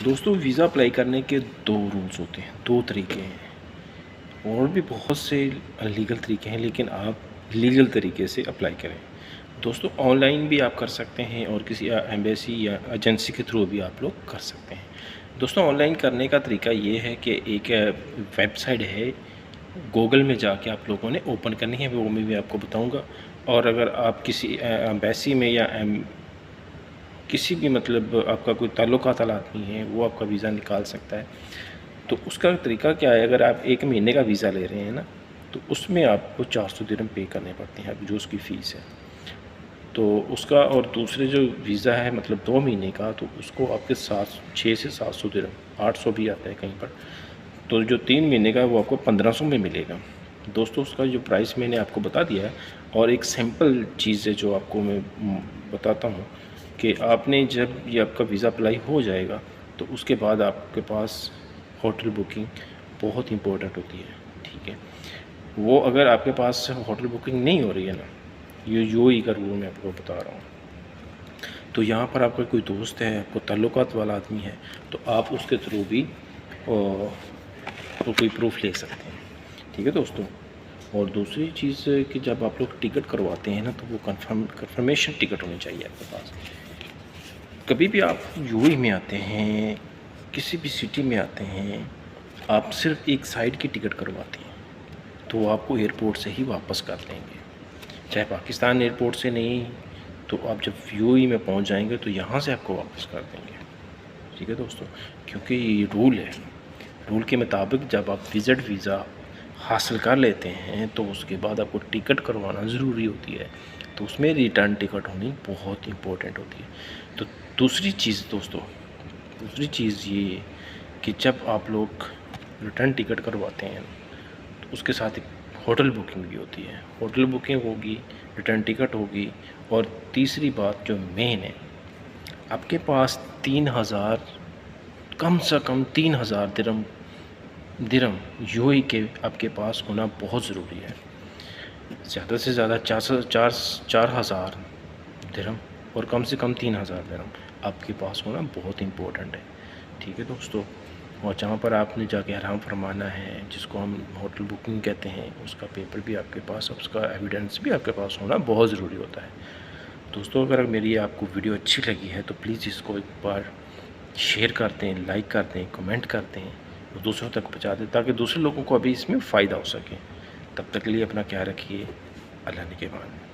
दोस्तों visa apply करने के दो रूल्स होते हैं, दो तरीके हैं। और भी बहुत से लीगल तरीके हैं, लेकिन आप लीगल तरीके से अप्लाई करें। दोस्तों ऑनलाइन भी आप कर सकते हैं और किसी एम्बेसी या एजेंसी के थ्रू भी आप लोग कर सकते हैं। दोस्तों ऑनलाइन करने का तरीका ये है कि एक वेबसाइट है, गूगल में जाके आप लोगों ने ओपन करनी है, वो मैं भी आपको बताऊंगा। और अगर आप किसी एम्बेसी में या किसी भी मतलब आपका कोई ताल्लुकात वाला आदमी है, वो आपका वीज़ा निकाल सकता है। तो उसका तरीका क्या है, अगर आप 1 महीने का वीज़ा ले रहे हैं ना, तो उसमें आपको 400 दिरहम पे करने पड़ते हैं, जो उसकी फ़ीस है। तो उसका और दूसरे जो वीज़ा है मतलब 2 महीने का, तो उसको आपके 6 से 700 दिरहम, 800 भी आता है कहीं पर। तो जो 3 महीने का है वो आपको 1500 में मिलेगा। दोस्तों उसका जो प्राइस मैंने आपको बता दिया है। और एक सिंपल चीज़ है जो आपको मैं बताता हूँ कि आपने जब ये आपका वीज़ा अप्लाई हो जाएगा, तो उसके बाद आपके पास होटल बुकिंग बहुत इंपॉर्टेंट होती है, ठीक है। वो अगर आपके पास होटल बुकिंग नहीं हो रही है ना, ये यूएई का रूल मैं आपको बता रहा हूँ, तो यहाँ पर आपका कोई दोस्त है, आपको ताल्लुकात वाला आदमी है, तो आप उसके थ्रू भी तो कोई प्रूफ ले सकते हैं, ठीक है दोस्तों। और दूसरी चीज़ कि जब आप लोग टिकट करवाते हैं ना, तो वो कन्फर्मेशन टिकट होनी चाहिए आपके पास। कभी भी आप यूएई में आते हैं, किसी भी सिटी में आते हैं, आप सिर्फ एक साइड की टिकट करवाते हैं, तो आपको एयरपोर्ट से ही वापस कर देंगे। चाहे पाकिस्तान एयरपोर्ट से नहीं, तो आप जब यूएई में पहुंच जाएंगे तो यहाँ से आपको वापस कर देंगे, ठीक है दोस्तों। क्योंकि ये रूल है, रूल के मुताबिक जब आप विज़िट वीज़ा हासिल कर लेते हैं, तो उसके बाद आपको टिकट करवाना ज़रूरी होती है, तो उसमें रिटर्न टिकट होनी बहुत इंपॉर्टेंट होती है। तो दूसरी चीज़ दोस्तों, दूसरी चीज़ ये कि जब आप लोग रिटर्न टिकट करवाते हैं, तो उसके साथ एक होटल बुकिंग भी होती है। होटल बुकिंग होगी, रिटर्न टिकट होगी, और तीसरी बात जो मेन है, आपके पास 3000, कम से कम 3000 दिरहम यूएई के आपके पास होना बहुत ज़रूरी है। ज़्यादा से ज़्यादा 4,000 दिरहम और कम से कम 3000 दिरहम आपके पास होना बहुत इम्पोर्टेंट है, ठीक है दोस्तों। और जहाँ पर आपने जाके हराम फरमाना है, जिसको हम होटल बुकिंग कहते हैं, उसका पेपर भी आपके पास, उसका एविडेंस भी आपके पास होना बहुत ज़रूरी होता है। दोस्तों अगर मेरी आपको वीडियो अच्छी लगी है तो प्लीज़ इसको एक बार शेयर कर दें, लाइक कर दें, कमेंट कर दें और दूसरों तक पहुँचा दें, ताकि दूसरे लोगों को अभी इसमें फ़ायदा हो सके। तब तक के लिए अपना ख्याल रखिए। अल्लाह निगहबान।